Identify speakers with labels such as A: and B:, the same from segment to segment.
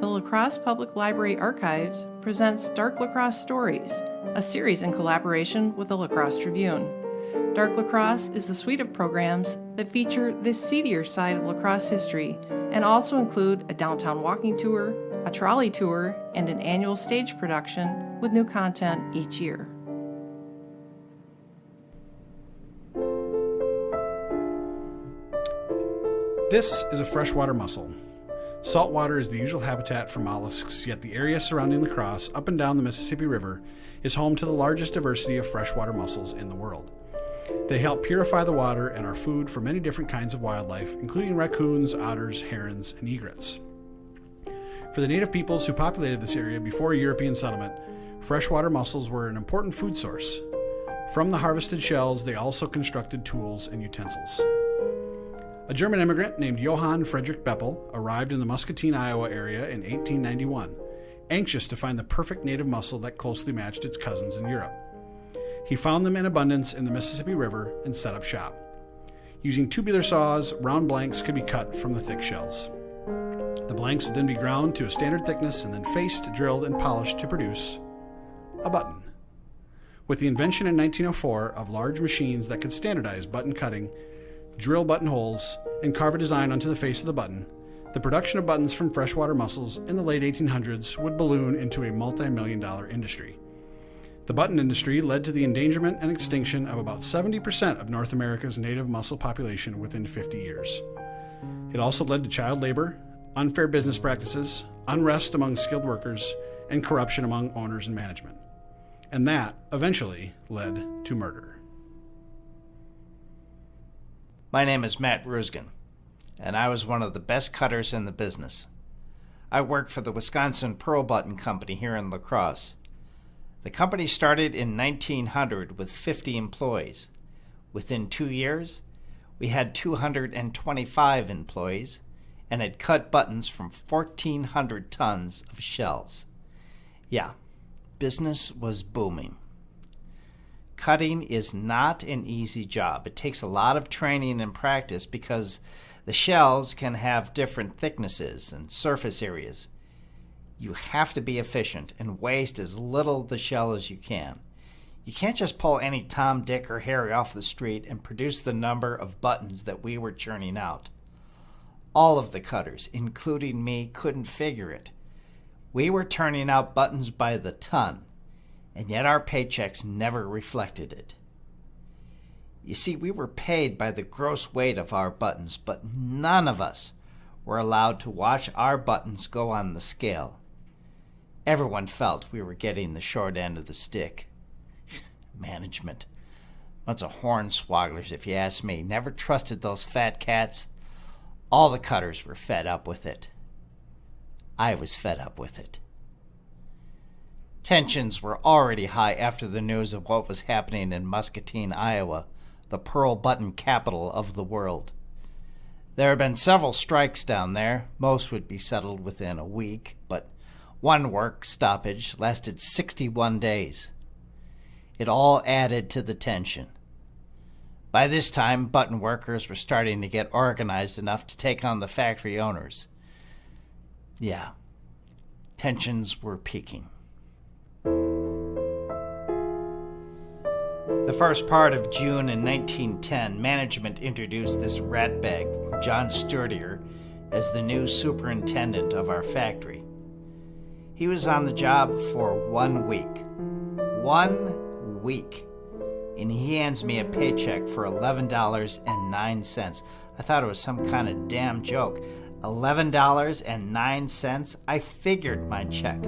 A: the La Crosse Public Library Archives presents Dark La Crosse Stories, a series in collaboration with the La Crosse Tribune. Dark La Crosse is a suite of programs that feature the seedier side of La Crosse history and also include a downtown walking tour, a trolley tour, and an annual stage production with new content each year.
B: This is a freshwater mussel. Saltwater is the usual habitat for mollusks, yet the area surrounding La Crosse, up and down the Mississippi River, is home to the largest diversity of freshwater mussels in the world. They help purify the water and are food for many different kinds of wildlife, including raccoons, otters, herons, and egrets. For the native peoples who populated this area before European settlement, freshwater mussels were an important food source. From the harvested shells, they also constructed tools and utensils. A German immigrant named Johann Friedrich Beppel arrived in the Muscatine, Iowa area in 1891, anxious to find the perfect native mussel that closely matched its cousins in Europe. He found them in abundance in the Mississippi River and set up shop. Using tubular saws, round blanks could be cut from the thick shells. The blanks would then be ground to a standard thickness and then faced, drilled, and polished to produce a button. With the invention in 1904 of large machines that could standardize button cutting, drill buttonholes, and carve a design onto the face of the button, the production of buttons from freshwater mussels in the late 1800s would balloon into a multi-million-dollar industry. The button industry led to the endangerment and extinction of about 70% of North America's native mussel population within 50 years. It also led to child labor, unfair business practices, unrest among skilled workers, and corruption among owners and management. And that eventually led to murder.
C: My name is Matt Ruskin, and I was one of the best cutters in the business. I worked for the Wisconsin Pearl Button Company here in La Crosse. The company started in 1900 with 50 employees. Within 2 years, we had 225 employees and had cut buttons from 1,400 tons of shells. Yeah, business was booming. Cutting is not an easy job. It takes a lot of training and practice because the shells can have different thicknesses and surface areas. You have to be efficient and waste as little of the shell as you can. You can't just pull any Tom, Dick, or Harry off the street and produce the number of buttons that we were churning out. All of the cutters, including me, couldn't figure it. We were turning out buttons by the ton, and yet our paychecks never reflected it. You see, we were paid by the gross weight of our buttons, but none of us were allowed to watch our buttons go on the scale. Everyone felt we were getting the short end of the stick. Management. Bunch of hornswogglers, if you ask me. Never trusted those fat cats. All the cutters were fed up with it. I was fed up with it. Tensions were already high after the news of what was happening in Muscatine, Iowa, the pearl button capital of the world. There had been several strikes down there. Most would be settled within a week, but one work stoppage lasted 61 days. It all added to the tension. By this time, button workers were starting to get organized enough to take on the factory owners. Yeah, tensions were peaking. The first part of June in 1910, management introduced this ratbag, John Sturdier, as the new superintendent of our factory. He was on the job for 1 week. 1 week. And he hands me a paycheck for $11.09. I thought it was some kind of damn joke. $11.09? I figured my check.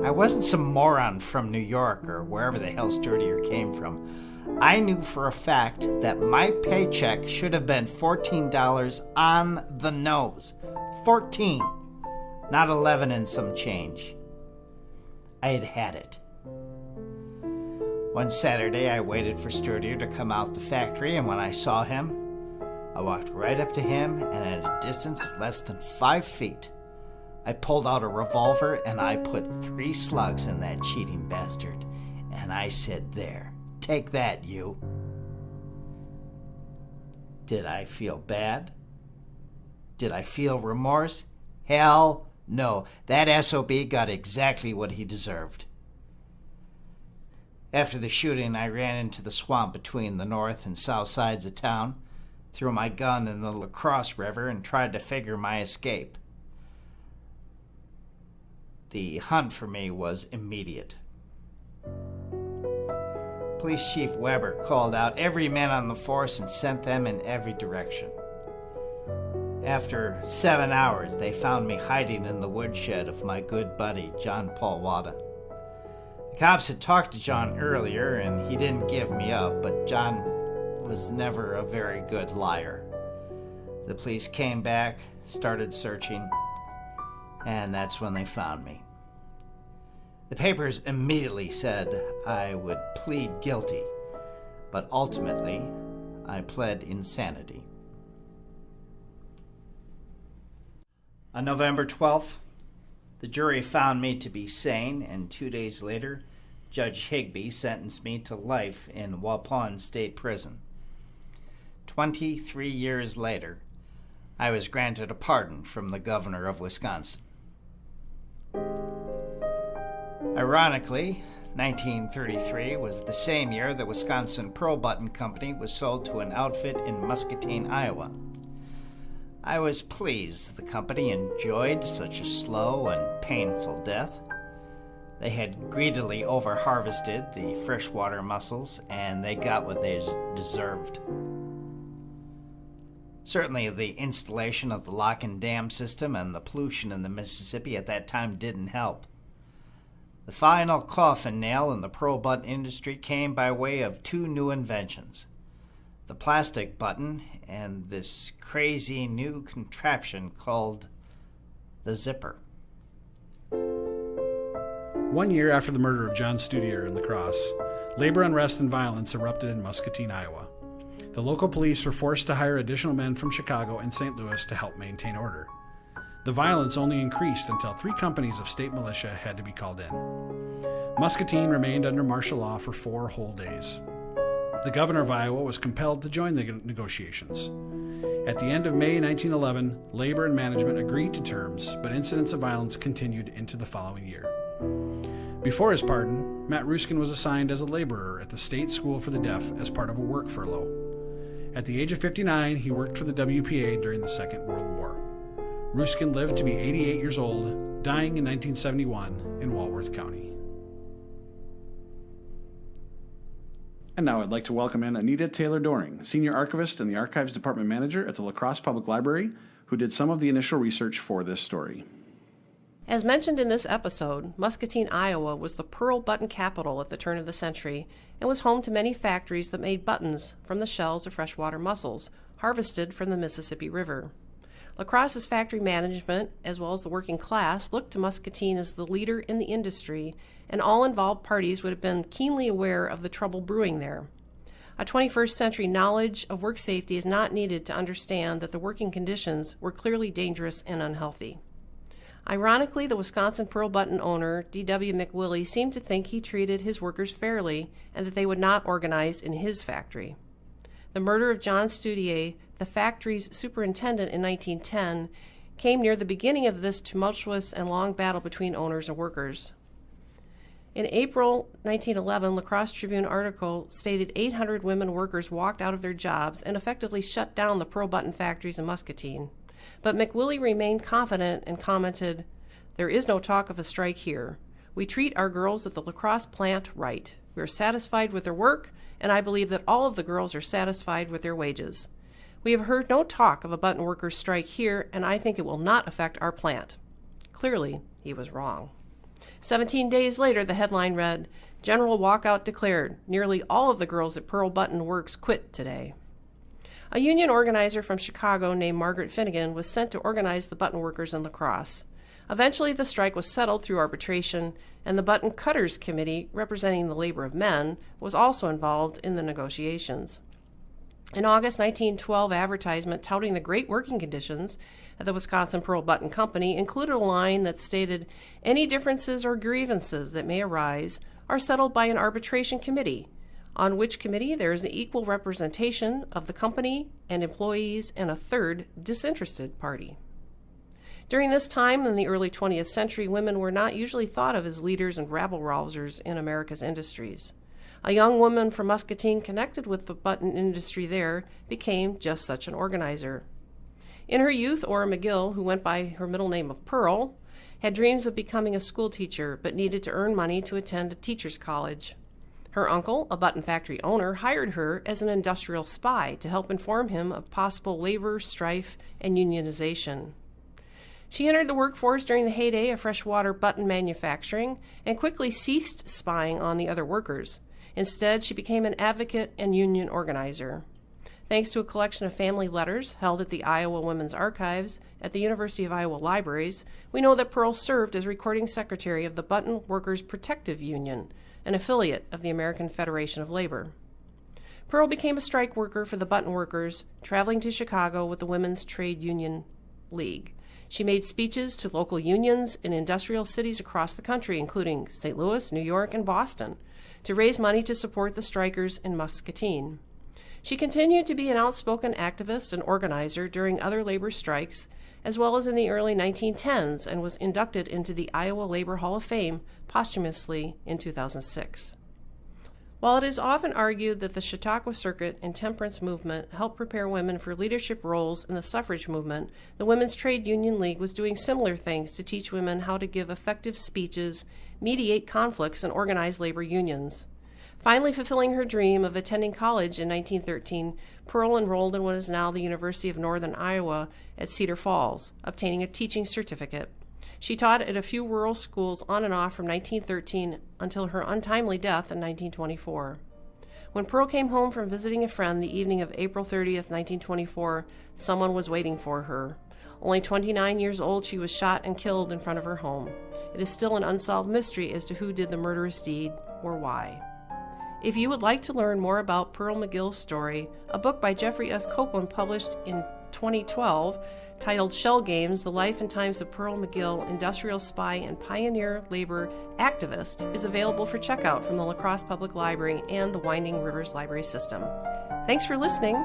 C: I wasn't some moron from New York or wherever the hell Sturdier came from. I knew for a fact that my paycheck should have been $14 on the nose. 14, not 11 and some change. I had had it. One Saturday, I waited for Sturdier to come out the factory, and when I saw him, I walked right up to him, and at a distance of less than 5 feet, I pulled out a revolver and I put 3 slugs in that cheating bastard. And I said, "There, take that, you." Did I feel bad? Did I feel remorse? Hell No, that SOB got exactly what he deserved. After the shooting, I ran into the swamp between the north and south sides of town, threw my gun in the Crosse River, and tried to figure my escape. The hunt for me was immediate. Police Chief Weber called out every man on the force and sent them in every direction. After 7 hours, they found me hiding in the woodshed of my good buddy, John Paul Wada. The cops had talked to John earlier, and he didn't give me up, but John was never a very good liar. The police came back, started searching, and that's when they found me. The papers immediately said I would plead guilty, but ultimately, I pled insanity. On November 12th, the jury found me to be sane, and 2 days later, Judge Higbee sentenced me to life in Waupun State Prison. 23 years later, I was granted a pardon from the governor of Wisconsin. Ironically, 1933 was the same year the Wisconsin Pearl Button Company was sold to an outfit in Muscatine, Iowa. I was pleased the company enjoyed such a slow and painful death. They had greedily over-harvested the freshwater mussels, and they got what they deserved. Certainly, the installation of the lock and dam system and the pollution in the Mississippi at that time didn't help. The final coffin nail in the pearl button industry came by way of two new inventions: the plastic button and this crazy new contraption called the zipper.
B: 1 year after the murder of John Sturdier in La Crosse, labor unrest and violence erupted in Muscatine, Iowa. The local police were forced to hire additional men from Chicago and St. Louis to help maintain order. The violence only increased until 3 companies of state militia had to be called in. Muscatine remained under martial law for 4 whole days. The governor of Iowa was compelled to join the negotiations. At the end of May 1911, labor and management agreed to terms, but incidents of violence continued into the following year. Before his pardon, Matt Ruskin was assigned as a laborer at the State School for the Deaf as part of a work furlough. At the age of 59, he worked for the WPA during the Second World War. Ruskin lived to be 88 years old, dying in 1971 in Walworth County. And now I'd like to welcome in Anita Taylor-Doring, Senior Archivist and the Archives Department Manager at the La Crosse Public Library, who did some of the initial research for this story.
A: As mentioned in this episode, Muscatine, Iowa was the pearl button capital at the turn of the century and was home to many factories that made buttons from the shells of freshwater mussels harvested from the Mississippi River. La Crosse's factory management, as well as the working class, looked to Muscatine as the leader in the industry, and all involved parties would have been keenly aware of the trouble brewing there. A 21st century knowledge of work safety is not needed to understand that the working conditions were clearly dangerous and unhealthy. Ironically, the Wisconsin Pearl Button owner, D.W. McWillie, seemed to think he treated his workers fairly and that they would not organize in his factory. The murder of John Sturdier, the factory's superintendent in 1910, came near the beginning of this tumultuous and long battle between owners and workers. In April 1911, La Crosse Tribune article stated 800 women workers walked out of their jobs and effectively shut down the pearl button factories in Muscatine. But McWillie remained confident and commented, "There is no talk of a strike here. We treat our girls at the La Crosse plant right. We are satisfied with their work, and I believe that all of the girls are satisfied with their wages. We have heard no talk of a button workers' strike here, and I think it will not affect our plant." Clearly, he was wrong. 17 days later, the headline read, "General Walkout Declared. Nearly all of the girls at Pearl Button Works quit today." A union organizer from Chicago named Margaret Finnegan was sent to organize the button workers in La Crosse. Eventually, the strike was settled through arbitration, and the Button Cutters Committee, representing the labor of men, was also involved in the negotiations. An August 1912 advertisement touting the great working conditions at the Wisconsin Pearl Button Company included a line that stated, "Any differences or grievances that may arise are settled by an arbitration committee, on which committee there is an equal representation of the company and employees and a third disinterested party." During this time, in the early 20th century, women were not usually thought of as leaders and rabble-rousers in America's industries. A young woman from Muscatine connected with the button industry there became just such an organizer. In her youth, Ora McGill, who went by her middle name of Pearl, had dreams of becoming a school teacher but needed to earn money to attend a teacher's college. Her uncle, a button factory owner, hired her as an industrial spy to help inform him of possible labor strife and unionization. She entered the workforce during the heyday of freshwater button manufacturing and quickly ceased spying on the other workers. Instead, she became an advocate and union organizer. Thanks to a collection of family letters held at the Iowa Women's Archives at the University of Iowa Libraries, we know that Pearl served as recording secretary of the Button Workers Protective Union, an affiliate of the American Federation of Labor. Pearl became a strike worker for the button workers, traveling to Chicago with the Women's Trade Union League. She made speeches to local unions in industrial cities across the country, including St. Louis, New York, and Boston, to raise money to support the strikers in Muscatine. She continued to be an outspoken activist and organizer during other labor strikes, as well as in the early 1910s, and was inducted into the Iowa Labor Hall of Fame posthumously in 2006. While it is often argued that the Chautauqua Circuit and temperance movement helped prepare women for leadership roles in the suffrage movement, the Women's Trade Union League was doing similar things to teach women how to give effective speeches, mediate conflicts, and organize labor unions. Finally fulfilling her dream of attending college in 1913, Pearl enrolled in what is now the University of Northern Iowa at Cedar Falls, obtaining a teaching certificate. She taught at a few rural schools on and off from 1913 until her untimely death in 1924. When Pearl came home from visiting a friend the evening of April 30th, 1924, someone was waiting for her. Only 29 years old, she was shot and killed in front of her home. It is still an unsolved mystery as to who did the murderous deed or why. If you would like to learn more about Pearl McGill's story, a book by Jeffrey S. Copeland published in 2012 titled Shell Games, The Life and Times of Pearl McGill, Industrial Spy and Pioneer Labor Activist, is available for checkout from the La Crosse Public Library and the Winding Rivers Library System. Thanks for listening.